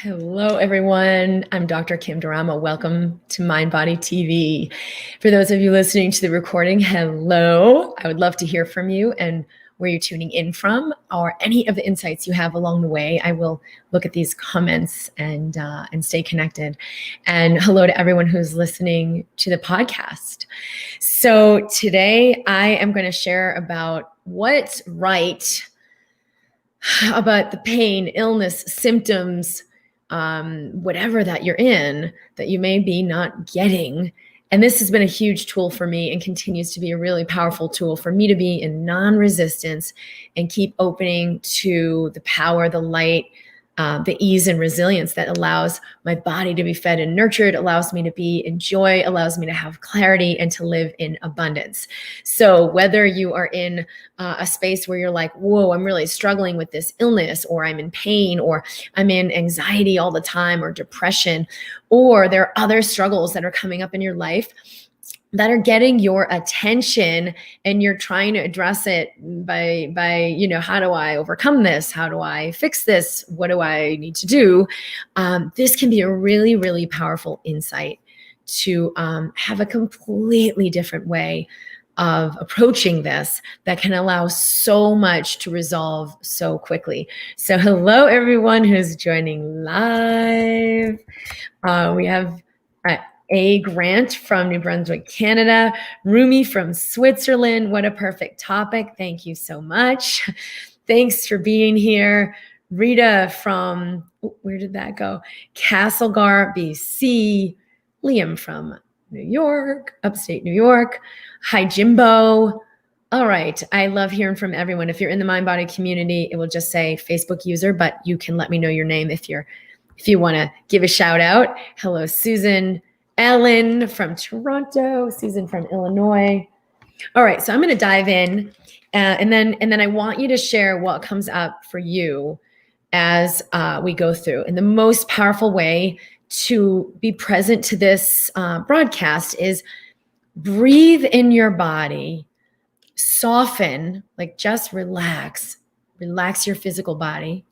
Hello, everyone. I'm Dr. Kim Durama. Welcome to MindBody TV. For those of you listening to the recording, hello. I would love to hear from you and where you're tuning in from, or any of the insights you have along the way. I will look at these comments and stay connected. And hello to everyone who's listening to the podcast. So today I am going to share about what's right about the pain, illness, symptoms, whatever that you're in, that you may be not getting. And this has been a huge tool for me and continues to be a really powerful tool for me to be in non-resistance and keep opening to the power, the light, the ease and resilience that allows my body to be fed and nurtured, allows me to be in joy, allows me to have clarity and to live in abundance. So whether you are in a space where you're like, whoa, I'm really struggling with this illness, or I'm in pain, or I'm in anxiety all the time, or depression, or there are other struggles that are coming up in your life that are getting your attention and you're trying to address it by, how do I overcome this? How do I fix this? What do I need to do? This can be a really, really powerful insight to have a completely different way of approaching this that can allow so much to resolve so quickly. So hello, everyone who's joining live. We have A. Grant from New Brunswick, Canada. Rumi from Switzerland. What a perfect topic. Thank you so much. Thanks for being here. Rita from, where did that go? Castlegar, BC. Liam from New York, upstate New York. Hi, Jimbo. All right. I love hearing from everyone. If you're in the MindBody community, it will just say Facebook user, but you can let me know your name if you want to give a shout out. Hello, Susan. Ellen from Toronto, Susan from Illinois. All right, so I'm going to dive in, and then I want you to share what comes up for you as we go through. And the most powerful way to be present to this broadcast is breathe in your body, soften, like just relax your physical body,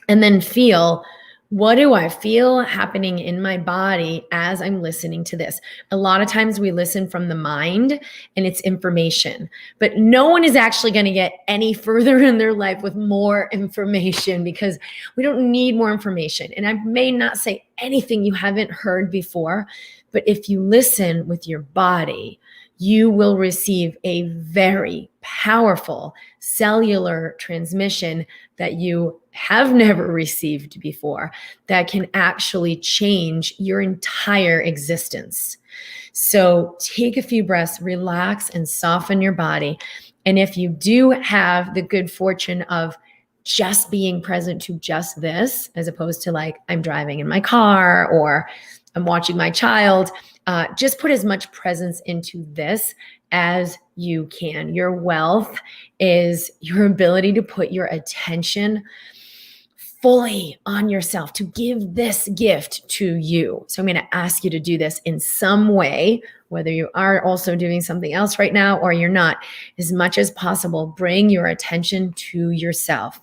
and then feel, what do I feel happening in my body as I'm listening to this? A lot of times we listen from the mind and it's information, but no one is actually going to get any further in their life with more information, because we don't need more information. And I may not say anything you haven't heard before, but if you listen with your body, you will receive a very powerful cellular transmission that you have never received before, that can actually change your entire existence. So take a few breaths, relax and soften your body. And if you do have the good fortune of just being present to just this, as opposed to like I'm driving in my car or I'm watching my child, just put as much presence into this as you can. Your wealth is your ability to put your attention fully on yourself, to give this gift to you. So I'm going to ask you to do this in some way, whether you are also doing something else right now or you're not. As much as possible, bring your attention to yourself.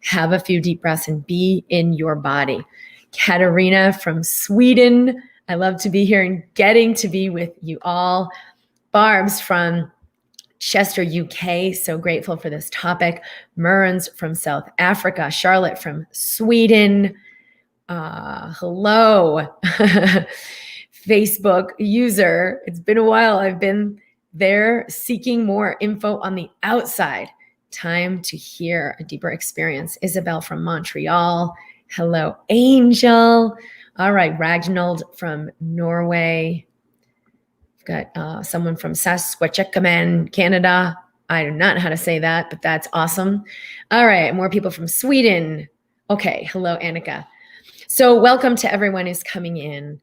Have a few deep breaths and be in your body. Katarina from Sweden. I love to be here and getting to be with you all. Barb's from Chester, UK. So grateful for this topic. Murns from South Africa. Charlotte from Sweden. Hello. Facebook user. It's been a while. I've been there seeking more info on the outside. Time to hear a deeper experience. Isabel from Montreal. Hello, Angel. All right, Ragnald from Norway. We've got someone from Saskatchewan, Canada. I do not know how to say that, but that's awesome. All right, more people from Sweden. Okay, hello, Annika. So welcome to everyone who's coming in.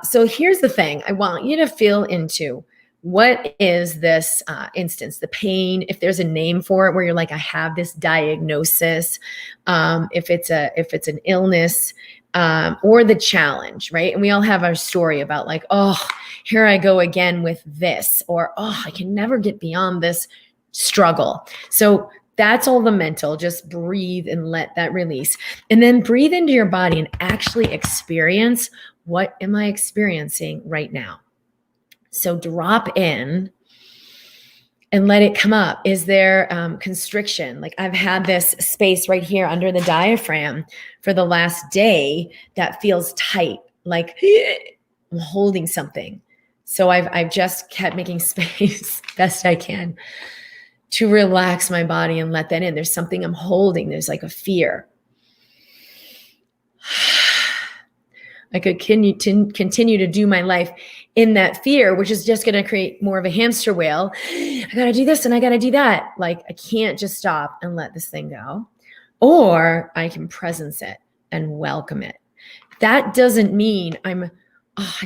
So here's the thing. I want you to feel into, what is this instance, the pain, if there's a name for it where you're like, I have this diagnosis, if it's an illness, or the challenge, right? And we all have our story about like, oh, here I go again with this, or, oh, I can never get beyond this struggle. So That's all the mental. Just breathe and let that release. And then breathe into your body and actually experience, what am I experiencing right now? So drop in and let it come up. Is there constriction? Like I've had this space right here under the diaphragm for the last day that feels tight, like I'm holding something. So I've just kept making space best I can to relax my body and let that in. There's something I'm holding. There's like a fear. I could continue to do my life in that fear, which is just going to create more of a hamster wheel. I got to do this and I got to do that. Like I can't just stop and let this thing go. Or I can presence it and welcome it. That doesn't mean I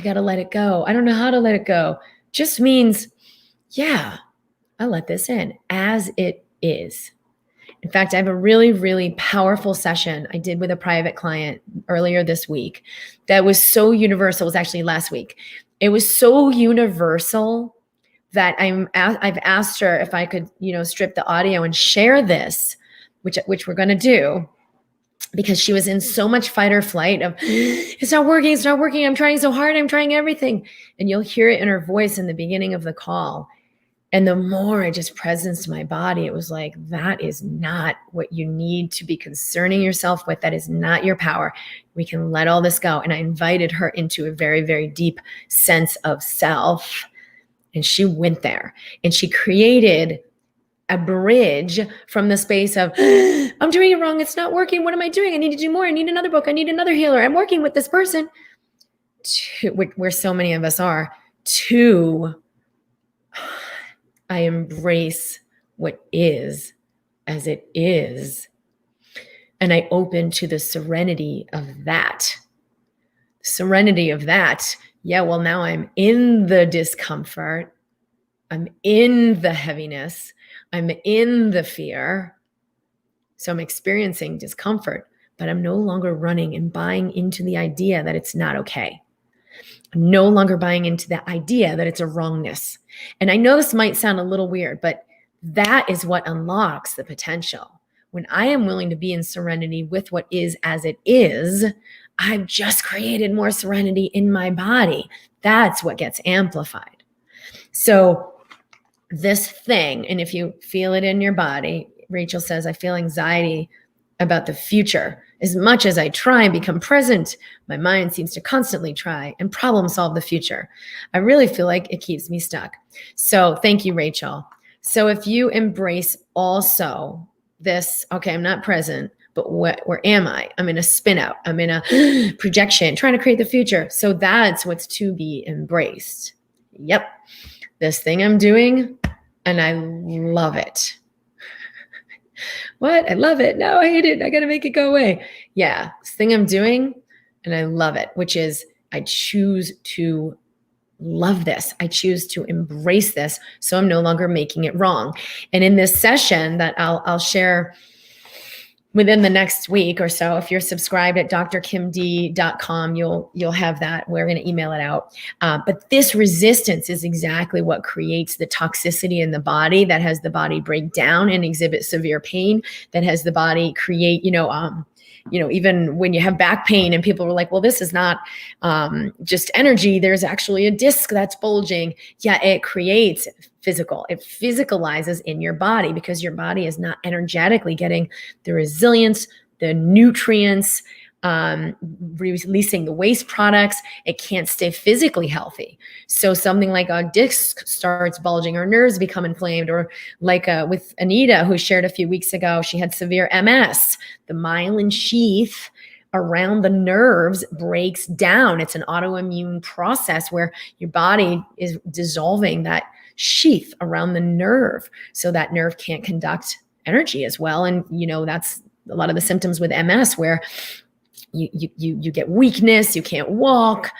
got to let it go. I don't know how to let it go. Just means, yeah, I let this in as it is. In fact, I have a really, really powerful session I did with a private client earlier this week that was so universal. It was actually last week. It was so universal that I've asked her if I could, strip the audio and share this, which we're going to do, because she was in so much fight or flight of, it's not working. I'm trying so hard. I'm trying everything. And you'll hear it in her voice in the beginning of the call. And the more I just presenced my body, it was like, that is not what you need to be concerning yourself with. That is not your power. We can let all this go. And I invited her into a very, very deep sense of self. And she went there and she created a bridge from the space of, I'm doing it wrong. It's not working. What am I doing? I need to do more. I need another book. I need another healer. I'm working with this person, to where so many of us are, to I embrace what is as it is. And I open to the serenity of that. Serenity of that. Yeah, well, now I'm in the discomfort. I'm in the heaviness. I'm in the fear. So I'm experiencing discomfort, but I'm no longer running and buying into the idea that it's not okay. I'm no longer buying into the idea that it's a wrongness. And I know this might sound a little weird, but that is what unlocks the potential. When I am willing to be in serenity with what is as it is, I've just created more serenity in my body. That's what gets amplified. So this thing, and if you feel it in your body, Rachel says, I feel anxiety about the future. As much as I try and become present, my mind seems to constantly try and problem solve the future. I really feel like it keeps me stuck. So thank you, Rachel. So if you embrace also this, okay, I'm not present, but where am I? I'm in a spin out. I'm in a projection, trying to create the future. So that's what's to be embraced. Yep. This thing I'm doing, and I love it. What? I love it. No, I hate it. I got to make it go away. Yeah, this thing I'm doing, and I love it, which is I choose to love this. I choose to embrace this. So I'm no longer making it wrong. And in this session that I'll share within the next week or so, if you're subscribed at drkimd.com, you'll have that. We're going to email it out. But this resistance is exactly what creates the toxicity in the body, that has the body break down and exhibit severe pain, that has the body create, even when you have back pain and people were like, well, this is not just energy. There's actually a disc that's bulging. Yeah, it creates physical. It physicalizes in your body because your body is not energetically getting the resilience, the nutrients, releasing the waste products. It can't stay physically healthy. So something like a disc starts bulging or nerves become inflamed, or like with Anita, who shared a few weeks ago, she had severe MS. The myelin sheath around the nerves breaks down. It's an autoimmune process where your body is dissolving that sheath around the nerve, so that nerve can't conduct energy as well. And, that's a lot of the symptoms with MS, where you get weakness, you can't walk.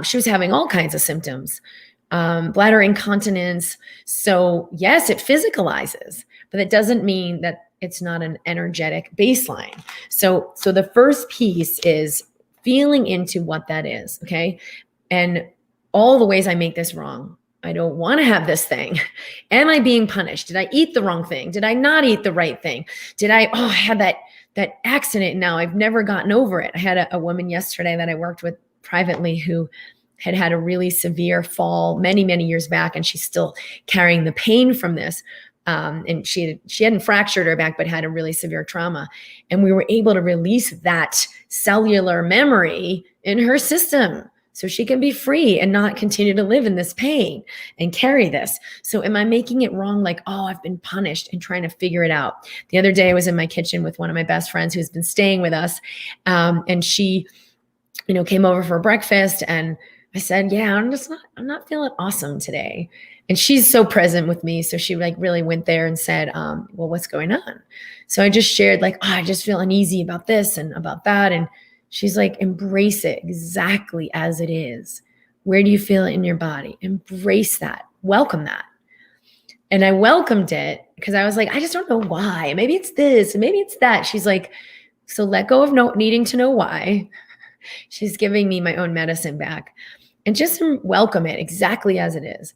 She was having all kinds of symptoms, bladder incontinence. So yes, it physicalizes, but it doesn't mean that it's not an energetic baseline. So the first piece is feeling into what that is, okay? And all the ways I make this wrong. I don't want to have this thing. Am I being punished? Did I eat the wrong thing? Did I not eat the right thing? I had that accident. Now I've never gotten over it. I had a woman yesterday that I worked with privately who had a really severe fall many, many years back, and she's still carrying the pain from this. And she hadn't fractured her back, but had a really severe trauma. And we were able to release that cellular memory in her system so she can be free and not continue to live in this pain and carry this. So am I making it wrong? Like, oh, I've been punished, and trying to figure it out. The other day I was in my kitchen with one of my best friends who's been staying with us. And she, came over for breakfast, and I said, yeah, I'm not feeling awesome today. And she's so present with me. So she really went there and said, well, what's going on? So I just shared I just feel uneasy about this and about that. And she's like, embrace it exactly as it is. Where do you feel it in your body? Embrace that. Welcome that. And I welcomed it because I was like, I just don't know why. Maybe it's this, and maybe it's that. She's like, so let go of needing to know why. She's giving me my own medicine back, and just welcome it exactly as it is.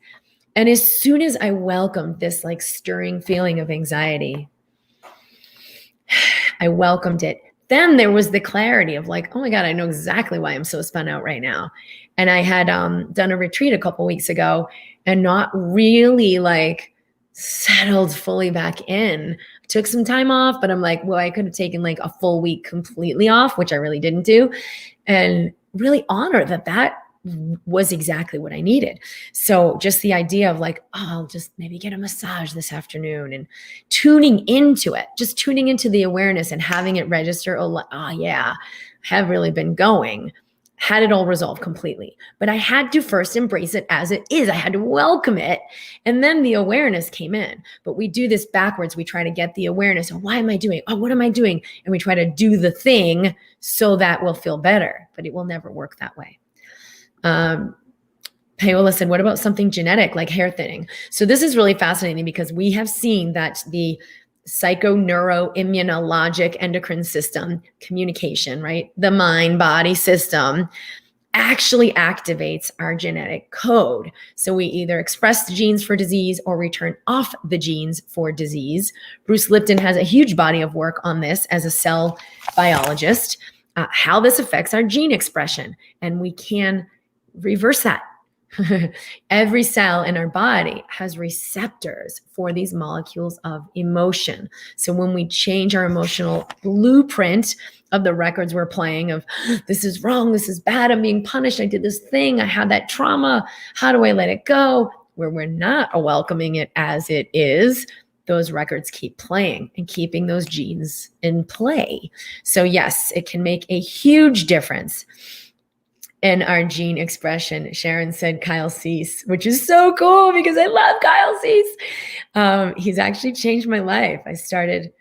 And as soon as I welcomed this stirring feeling of anxiety, I welcomed it. Then there was the clarity of oh my God, I know exactly why I'm so spun out right now. And I had done a retreat a couple weeks ago and not really settled fully back in. Took some time off, but I'm like, well, I could have taken a full week completely off, which I really didn't do. And really honor that was exactly what I needed. So just the idea of I'll just maybe get a massage this afternoon, and tuning into it, just tuning into the awareness and having it register. Oh yeah, I have really been going. Had it all resolved completely. But I had to first embrace it as it is. I had to welcome it. And then the awareness came in. But we do this backwards. We try to get the awareness. Oh, why am I doing? Oh, what am I doing? And we try to do the thing so that we'll feel better. But it will never work that way. Paola said, what about something genetic like hair thinning? So this is really fascinating because we have seen that the psychoneuroimmunologic endocrine system, communication, right? The mind-body system actually activates our genetic code. So we either express the genes for disease or we turn off the genes for disease. Bruce Lipton has a huge body of work on this as a cell biologist, how this affects our gene expression. And we can reverse that. Every cell in our body has receptors for these molecules of emotion. So when we change our emotional blueprint of the records we're playing of this is wrong, this is bad, I'm being punished, I did this thing, I had that trauma, how do I let it go? Where we're not welcoming it as it is, those records keep playing and keeping those genes in play. So yes, it can make a huge difference in our gene expression. Sharon said Kyle Cease, which is so cool because I love Kyle Cease. He's actually changed my life. I started,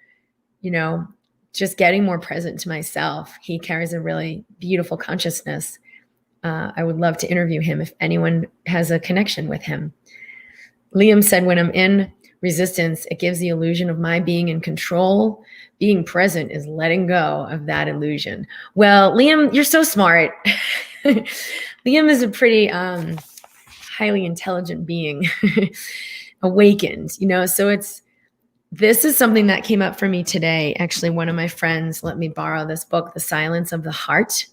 just getting more present to myself. He carries a really beautiful consciousness. I would love to interview him if anyone has a connection with him. Liam said, when I'm in resistance, it gives the illusion of my being in control. Being present is letting go of that illusion. Well, Liam, you're so smart. Liam is a pretty highly intelligent being, awakened, so this is something that came up for me today. Actually, one of my friends let me borrow this book, The Silence of the Heart,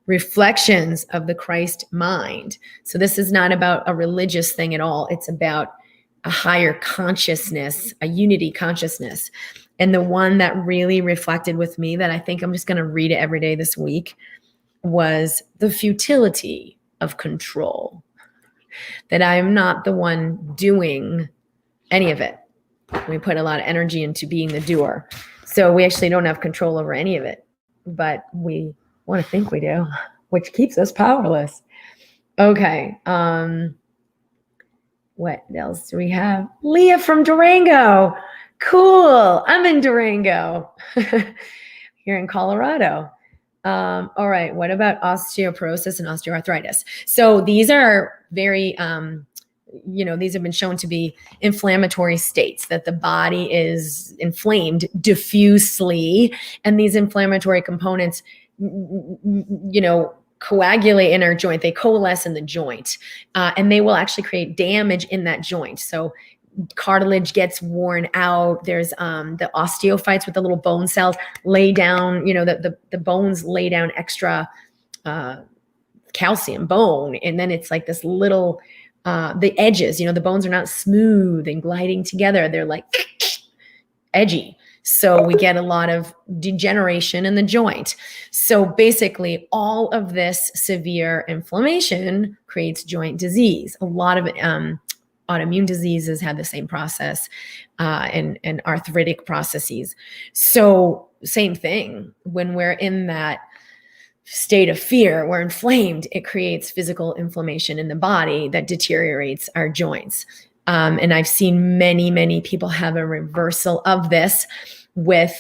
Reflections of the Christ Mind. So this is not about a religious thing at all. It's about a higher consciousness, a unity consciousness. And the one that really reflected with me that I think I'm just going to read it every day this week was the futility of control, that I am not the one doing any of it. We put a lot of energy into being the doer. So we actually don't have control over any of it, but we want to think we do, which keeps us powerless. Okay. What else do we have? Leah from Durango. Cool. I'm in Durango here in Colorado. All right. What about osteoporosis and osteoarthritis? So these are very, these have been shown to be inflammatory states, that the body is inflamed diffusely. And these inflammatory components, coagulate in our joint. They coalesce in the joint, and they will actually create damage in that joint. So cartilage gets worn out. There's the osteophytes with the little bone cells lay down, the bones lay down extra calcium bone. And then it's like this little, the edges, the bones are not smooth and gliding together. They're like edgy. So we get a lot of degeneration in the joint. So basically all of this severe inflammation creates joint disease. A lot of autoimmune diseases have the same process, and arthritic processes. So same thing, when we're in that state of fear, we're inflamed, it creates physical inflammation in the body that deteriorates our joints. And I've seen many, many people have a reversal of this with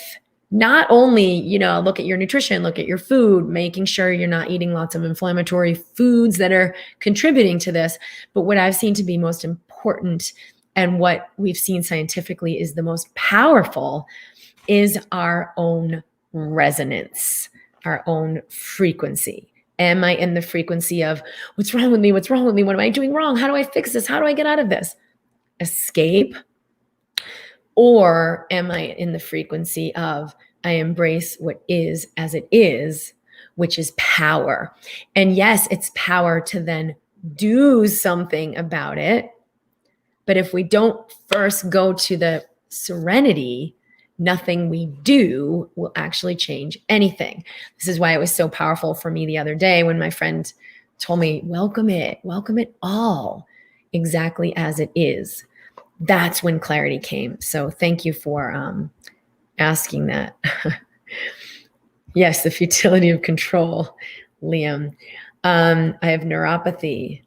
not only, look at your nutrition, look at your food, making sure you're not eating lots of inflammatory foods that are contributing to this. But what I've seen to be most important, and what we've seen scientifically is the most powerful, is our own resonance, our own frequency. Am I in the frequency of what's wrong with me? What's wrong with me? What am I doing wrong? How do I fix this? How do I get out of this? Escape? Or am I in the frequency of I embrace what is as it is, which is power? And yes, it's power to then do something about it. But if we don't first go to the serenity, nothing we do will actually change anything. This is why it was so powerful for me the other day when my friend told me, welcome it all exactly as it is. That's when clarity came. So thank you for asking that. Yes, the futility of control, Liam. I have neuropathy,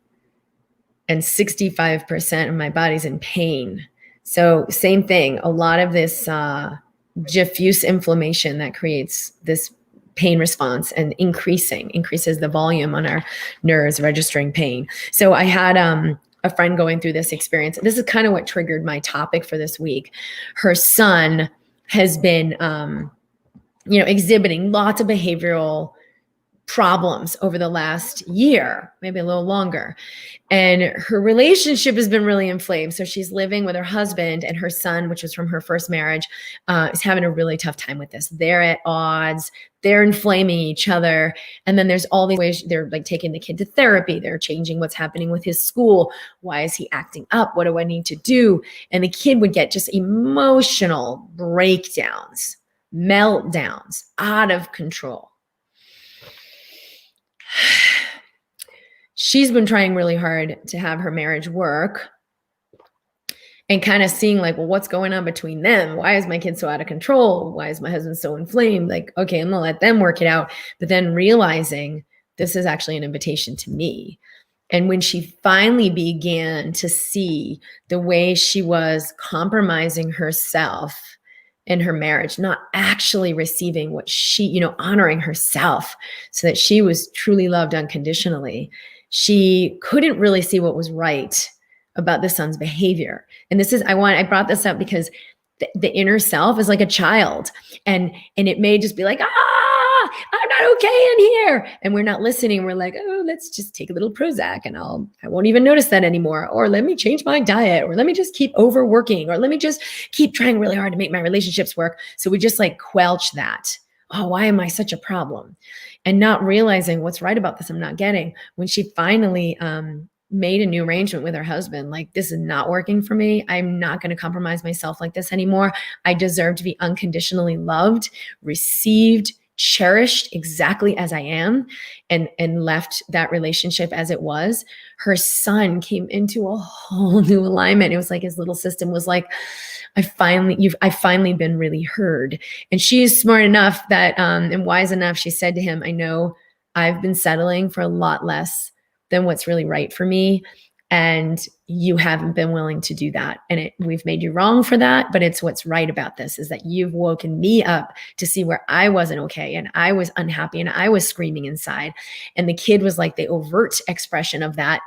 and 65% of my body's in pain. So same thing, a lot of this diffuse inflammation that creates this pain response and increases the volume on our nerves registering pain. So I had a friend going through this experience. This is kind of what triggered my topic for this week. Her son has been, exhibiting lots of behavioral problems over the last year, maybe a little longer. And her relationship has been really inflamed. So she's living with her husband, and her son, which was from her first marriage, is having a really tough time with this. They're at odds. They're inflaming each other. And then there's all these ways they're like taking the kid to therapy. They're changing what's happening with his school. Why is he acting up? What do I need to do? And the kid would get just emotional breakdowns, meltdowns, out of control. She's been trying really hard to have her marriage work and kind of seeing like, well, what's going on between them? Why is my kid so out of control? Why is my husband so inflamed? Like, okay, I'm gonna let them work it out. But then realizing this is actually an invitation to me. And when she finally began to see the way she was compromising herself in her marriage, not actually receiving what she, honoring herself so that she was truly loved unconditionally, she couldn't really see what was right about the son's behavior. And this is, I brought this up because the inner self is like a child, and it may just be like, I'm not okay in here. And we're not listening. We're like, oh, let's just take a little Prozac and I won't even notice that anymore. Or let me change my diet, or let me just keep overworking, or let me just keep trying really hard to make my relationships work. So we just like quelch that. Oh, why am I such a problem? And not realizing what's right about this I'm not getting. When she finally made a new arrangement with her husband, like, this is not working for me. I'm not going to compromise myself like this anymore. I deserve to be unconditionally loved, received, cherished exactly as I am, and left that relationship as it was. Her son came into a whole new alignment. It was like his little system was like, I've finally been really heard. And she is smart enough that, and wise enough, she said to him, I know I've been settling for a lot less than what's really right for me. And you haven't been willing to do that. And we've made you wrong for that. But it's what's right about this is that you've woken me up to see where I wasn't okay. And I was unhappy and I was screaming inside. And the kid was like the overt expression of that.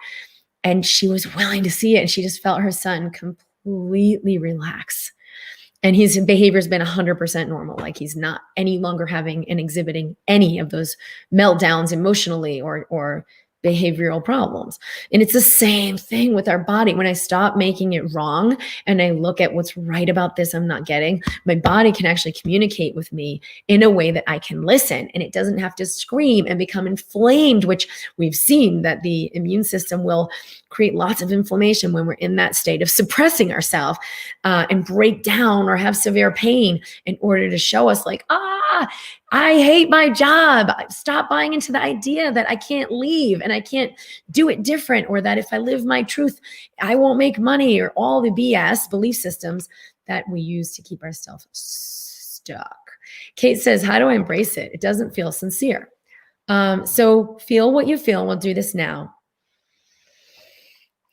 And she was willing to see it. And she just felt her son completely relax. And his behavior's been 100% normal. Like he's not any longer having and exhibiting any of those meltdowns emotionally or behavioral problems. And it's the same thing with our body. When I stop making it wrong and I look at what's right about this I'm not getting, my body can actually communicate with me in a way that I can listen, and it doesn't have to scream and become inflamed, which we've seen that the immune system will create lots of inflammation when we're in that state of suppressing ourselves and break down or have severe pain in order to show us like, I hate my job. Stop buying into the idea that I can't leave and I can't do it different, or that if I live my truth, I won't make money, or all the BS belief systems that we use to keep ourselves stuck. Kate says, how do I embrace it? It doesn't feel sincere. So feel what you feel. We'll do this now.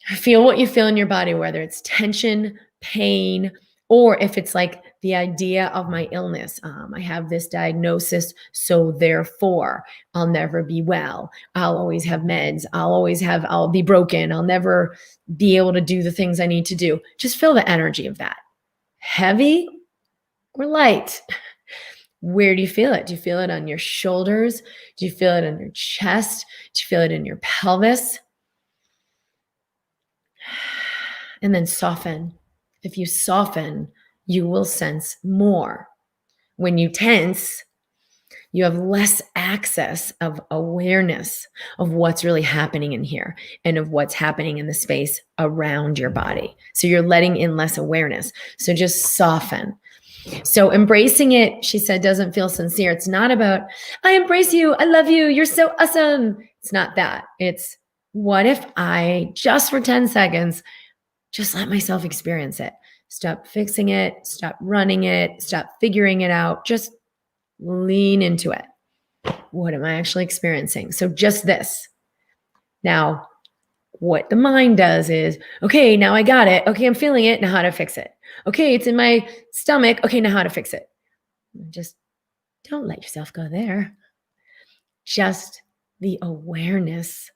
Feel what you feel in your body, whether it's tension, pain, or if it's like the idea of my illness. I have this diagnosis, so therefore I'll never be well. I'll always have meds. I'll be broken. I'll never be able to do the things I need to do. Just feel the energy of that. Heavy or light? Where do you feel it? Do you feel it on your shoulders? Do you feel it on your chest? Do you feel it in your pelvis? And then soften. If you soften, you will sense more. When you tense, you have less access of awareness of what's really happening in here and of what's happening in the space around your body. So you're letting in less awareness. So just soften. So embracing it, she said, doesn't feel sincere. It's not about, I embrace you. I love you. You're so awesome. It's not that. It's, what if I just for 10 seconds, just let myself experience it. Stop fixing it. Stop running it. Stop figuring it out. Just lean into it. What am I actually experiencing? So just this. Now, what the mind does is, okay, now I got it. Okay, I'm feeling it. Now how to fix it? Okay, it's in my stomach. Okay, now how to fix it? Just don't let yourself go there. Just the awareness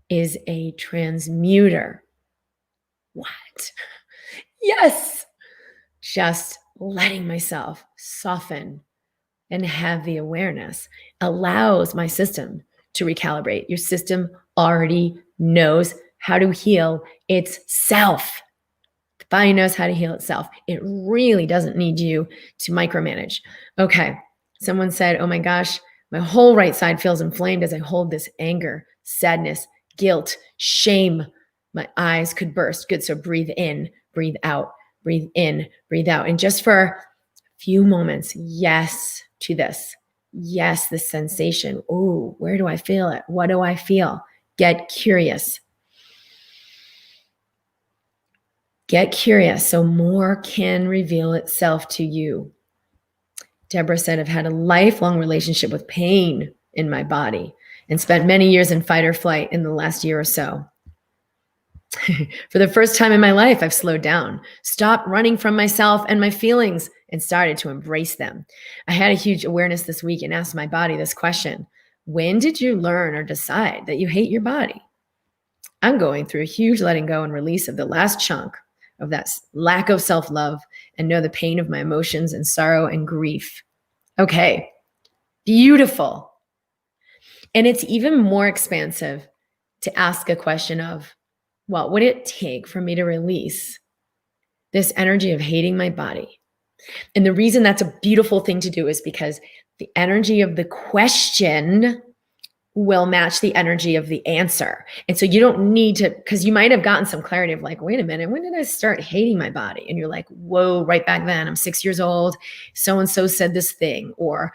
is a transmuter. What? Yes. Just letting myself soften and have the awareness allows my system to recalibrate. Your system already knows how to heal itself. The body knows how to heal itself. It really doesn't need you to micromanage. Okay. Someone said, oh my gosh, my whole right side feels inflamed as I hold this anger, sadness, guilt, shame. My eyes could burst. Good. So breathe in, breathe out, breathe in, breathe out. And just for a few moments, yes to this. Yes, this sensation. Ooh, where do I feel it? What do I feel? Get curious. Get curious so more can reveal itself to you. Deborah said, I've had a lifelong relationship with pain in my body and spent many years in fight or flight in the last year or so. For the first time in my life, I've slowed down, stopped running from myself and my feelings, and started to embrace them. I had a huge awareness this week and asked my body this question. When did you learn or decide that you hate your body? I'm going through a huge letting go and release of the last chunk of that lack of self-love and know the pain of my emotions and sorrow and grief. Okay, beautiful. And it's even more expansive to ask a question of, what would it take for me to release this energy of hating my body? And the reason that's a beautiful thing to do is because the energy of the question will match the energy of the answer. And so you don't need to, because you might have gotten some clarity of like, wait a minute, when did I start hating my body? And you're like, whoa, right back then, I'm 6 years old. So-and-so said this thing. Or,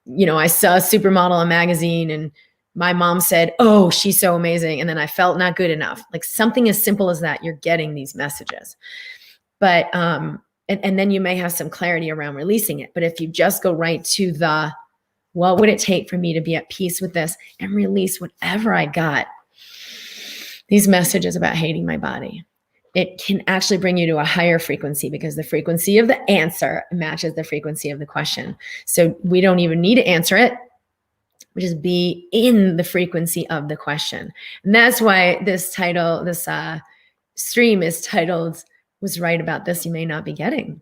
you know, I saw a supermodel on a magazine and my mom said, oh, she's so amazing. And then I felt not good enough. Like something as simple as that, you're getting these messages. But, and then you may have some clarity around releasing it. But if you just go right to the, what would it take for me to be at peace with this and release whatever I got, these messages about hating my body, it can actually bring you to a higher frequency because the frequency of the answer matches the frequency of the question. So we don't even need to answer it. We just be in the frequency of the question. And that's why this title, this stream is titled, Was Right About This You May Not Be Getting.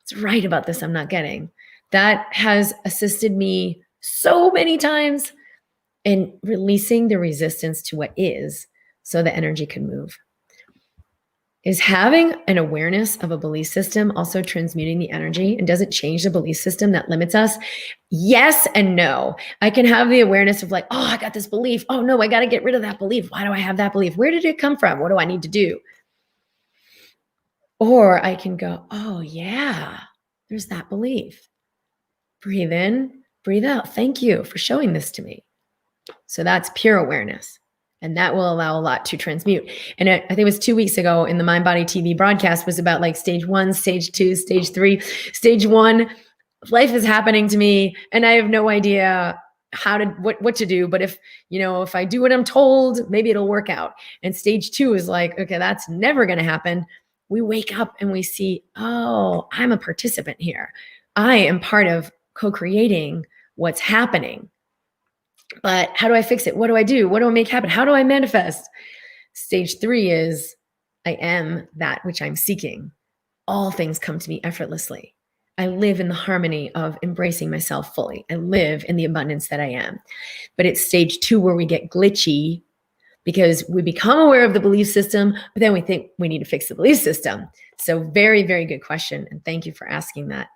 What's right about this I'm not getting? That has assisted me so many times in releasing the resistance to what is so the energy can move. Is having an awareness of a belief system also transmuting the energy? And does it change the belief system that limits us? Yes and no. I can have the awareness of like, oh, I got this belief. Oh no, I got to get rid of that belief. Why do I have that belief? Where did it come from? What do I need to do? Or I can go, oh yeah, there's that belief. Breathe in, breathe out. Thank you for showing this to me. So that's pure awareness. And that will allow a lot to transmute. And I think it was 2 weeks ago in the MindBody TV broadcast was about like stage 1, stage 2, stage 3. Stage 1, life is happening to me and I have no idea what to do. But if I do what I'm told, maybe it'll work out. And stage 2 is like, okay, that's never going to happen. We wake up and we see, oh, I'm a participant here. I am part of co-creating what's happening. But how do I fix it? What do I do? What do I make happen? How do I manifest? Stage 3 is I am that which I'm seeking. All things come to me effortlessly. I live in the harmony of embracing myself fully. I live in the abundance that I am. But it's stage 2 where we get glitchy because we become aware of the belief system, but then we think we need to fix the belief system. So very, very good question. And thank you for asking that.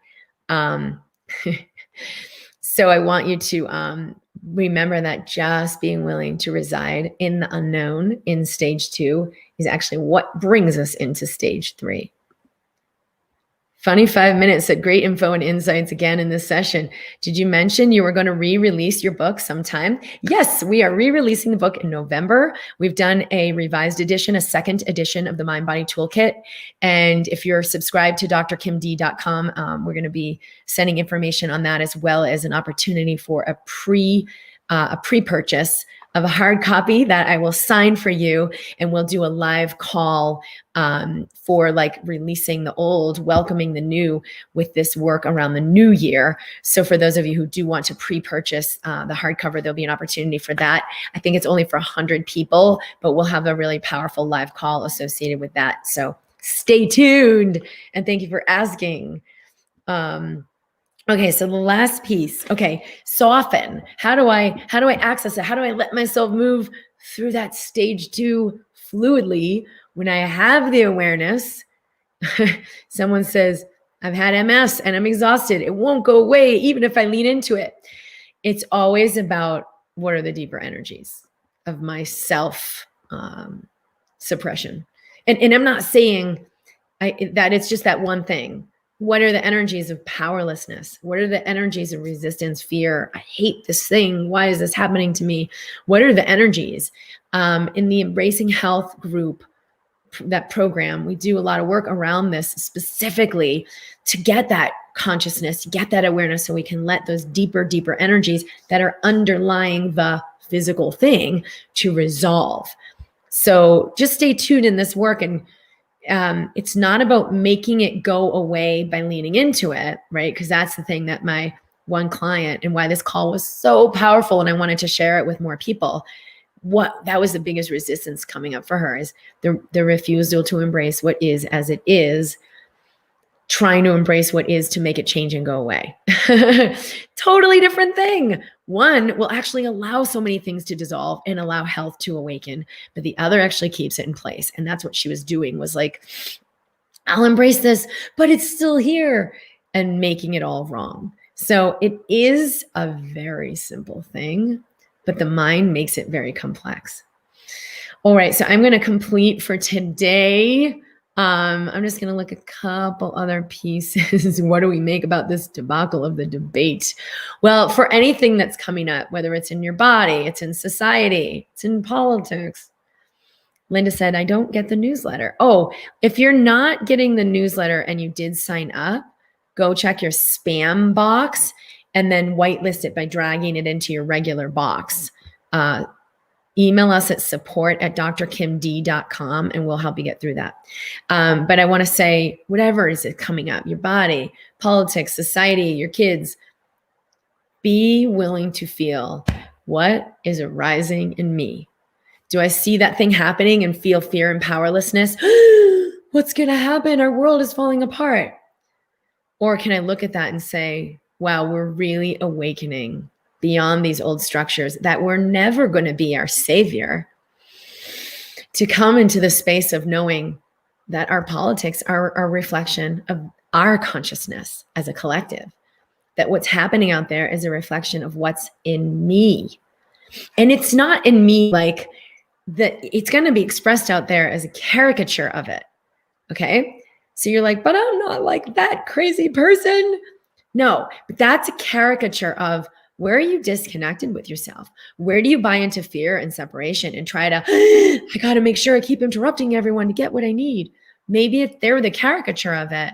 So I want you to remember that just being willing to reside in the unknown in stage 2 is actually what brings us into stage 3. Funny 5 minutes said great info and insights again in this session. Did you mention you were going to re-release your book sometime? Yes, we are re-releasing the book in November. We've done a revised edition, a second edition of the MindBody Toolkit. And if you're subscribed to drkimd.com, we're going to be sending information on that as well as an opportunity for a pre-purchase of a hard copy that I will sign for you, and we'll do a live call for like releasing the old, welcoming the new with this work around the new year. So for those of you who do want to pre-purchase the hardcover, there'll be an opportunity for that. I think it's only for 100 people, but we'll have a really powerful live call associated with that. So stay tuned, and thank you for asking. Okay, so the last piece. Okay, soften. How do I access it? How do I let myself move through that stage 2 fluidly when I have the awareness? Someone says, I've had MS and I'm exhausted. It won't go away even if I lean into it. It's always about what are the deeper energies of my self suppression. And I'm not saying that it's just that one thing. What are the energies of powerlessness? What are the energies of resistance, fear? I hate this thing. Why is this happening to me? What are the energies? In the Embracing Health group, that program, we do a lot of work around this specifically to get that consciousness, to get that awareness so we can let those deeper energies that are underlying the physical thing to resolve. So just stay tuned in this work, and it's not about making it go away by leaning into it, right? Because that's the thing that my one client, and why this call was so powerful and I wanted to share it with more people. That was the biggest resistance coming up for her, is the refusal to embrace what is as it is, trying to embrace what is to make it change and go away. Totally different thing. One will actually allow so many things to dissolve and allow health to awaken, but the other actually keeps it in place. And that's what she was doing, was like, I'll embrace this, but it's still here, and making it all wrong. So it is a very simple thing, but the mind makes it very complex. All right, so I'm going to complete for today. I'm just going to look at a couple other pieces. What do we make about this debacle of the debate? Well, for anything that's coming up, whether it's in your body, it's in society, it's in politics. Linda said, I don't get the newsletter. Oh, if you're not getting the newsletter and you did sign up, go check your spam box and then whitelist it by dragging it into your regular box. Email us at support@drkimd.com and we'll help you get through that. But I want to say, whatever is coming up, your body, politics, society, your kids, be willing to feel, what is arising in me? Do I see that thing happening and feel fear and powerlessness? What's going to happen? Our world is falling apart. Or can I look at that and say, wow, we're really awakening beyond these old structures that were never going to be our savior, to come into the space of knowing that our politics are a reflection of our consciousness as a collective, that what's happening out there is a reflection of what's in me. And it's not in me like that, it's going to be expressed out there as a caricature of it. Okay. So you're like, but I'm not like that crazy person. No, but that's a caricature of where are you disconnected with yourself? Where do you buy into fear and separation and try to, I got to make sure I keep interrupting everyone to get what I need. Maybe they're the caricature of it,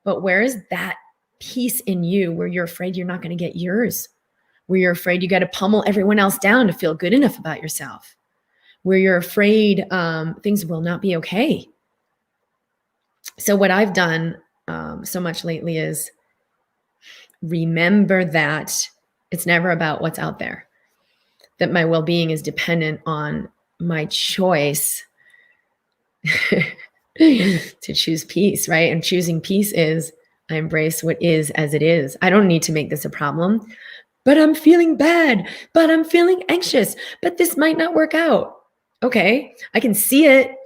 but where is that peace in you where you're afraid you're not going to get yours? Where you're afraid you got to pummel everyone else down to feel good enough about yourself? Where you're afraid things will not be okay? So what I've done so much lately is remember that it's never about what's out there, that my well-being is dependent on my choice to choose peace, right? And choosing peace is I embrace what is as it is. I don't need to make this a problem, but I'm feeling bad, but I'm feeling anxious, but this might not work out. Okay, I can see it,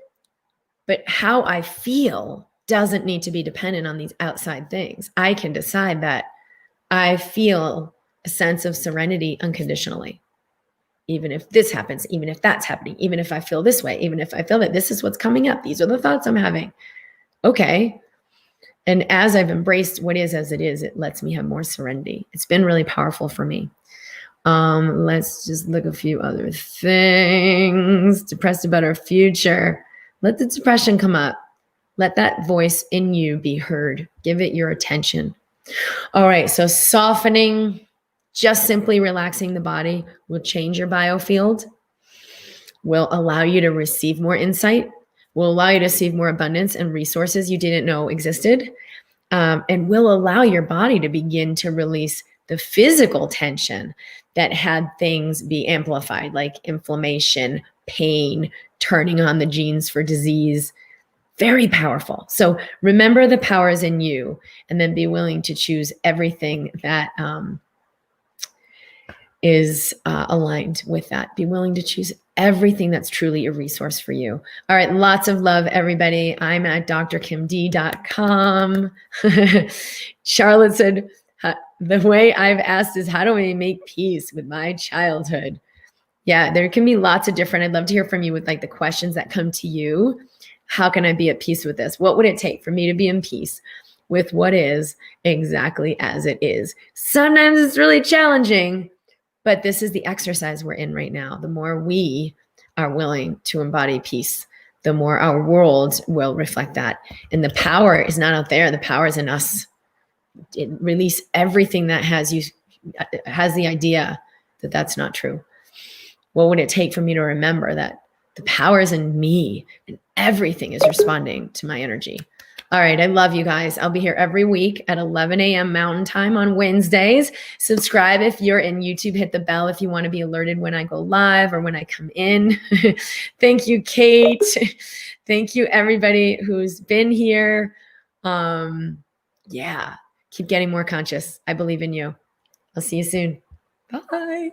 but how I feel doesn't need to be dependent on these outside things. I can decide that I feel a sense of serenity unconditionally. Even if this happens, even if that's happening, even if I feel this way, even if I feel that this is what's coming up, these are the thoughts I'm having. Okay. And as I've embraced what is as it is, it lets me have more serenity. It's been really powerful for me. Let's just look a few other things. Depressed about our future. Let the depression come up. Let that voice in you be heard. Give it your attention. All right. So softening, just simply relaxing the body will change your biofield, will allow you to receive more insight, will allow you to receive more abundance and resources you didn't know existed, and will allow your body to begin to release the physical tension that had things be amplified, like inflammation, pain, turning on the genes for disease. Very powerful. So remember the power is in you, and then be willing to choose everything that is aligned with that. Be willing to choose everything that's truly a resource for you. All right. Lots of love, everybody. I'm at drkimd.com. Charlotte said, the way I've asked is, how do I make peace with my childhood? Yeah, there can be lots of different, I'd love to hear from you with like the questions that come to you. How can I be at peace with this? What would it take for me to be in peace with what is exactly as it is? Sometimes it's really challenging, but this is the exercise we're in right now. The more we are willing to embody peace, the more our world will reflect that. And the power is not out there. The power is in us. Release everything that has the idea that that's not true. What would it take for me to remember that the power is in me and everything is responding to my energy? All right. I love you guys. I'll be here every week at 11 a.m. Mountain Time on Wednesdays. Subscribe if you're in YouTube. Hit the bell if you want to be alerted when I go live or when I come in. Thank you, Kate. Thank you, everybody who's been here. Yeah. Keep getting more conscious. I believe in you. I'll see you soon. Bye.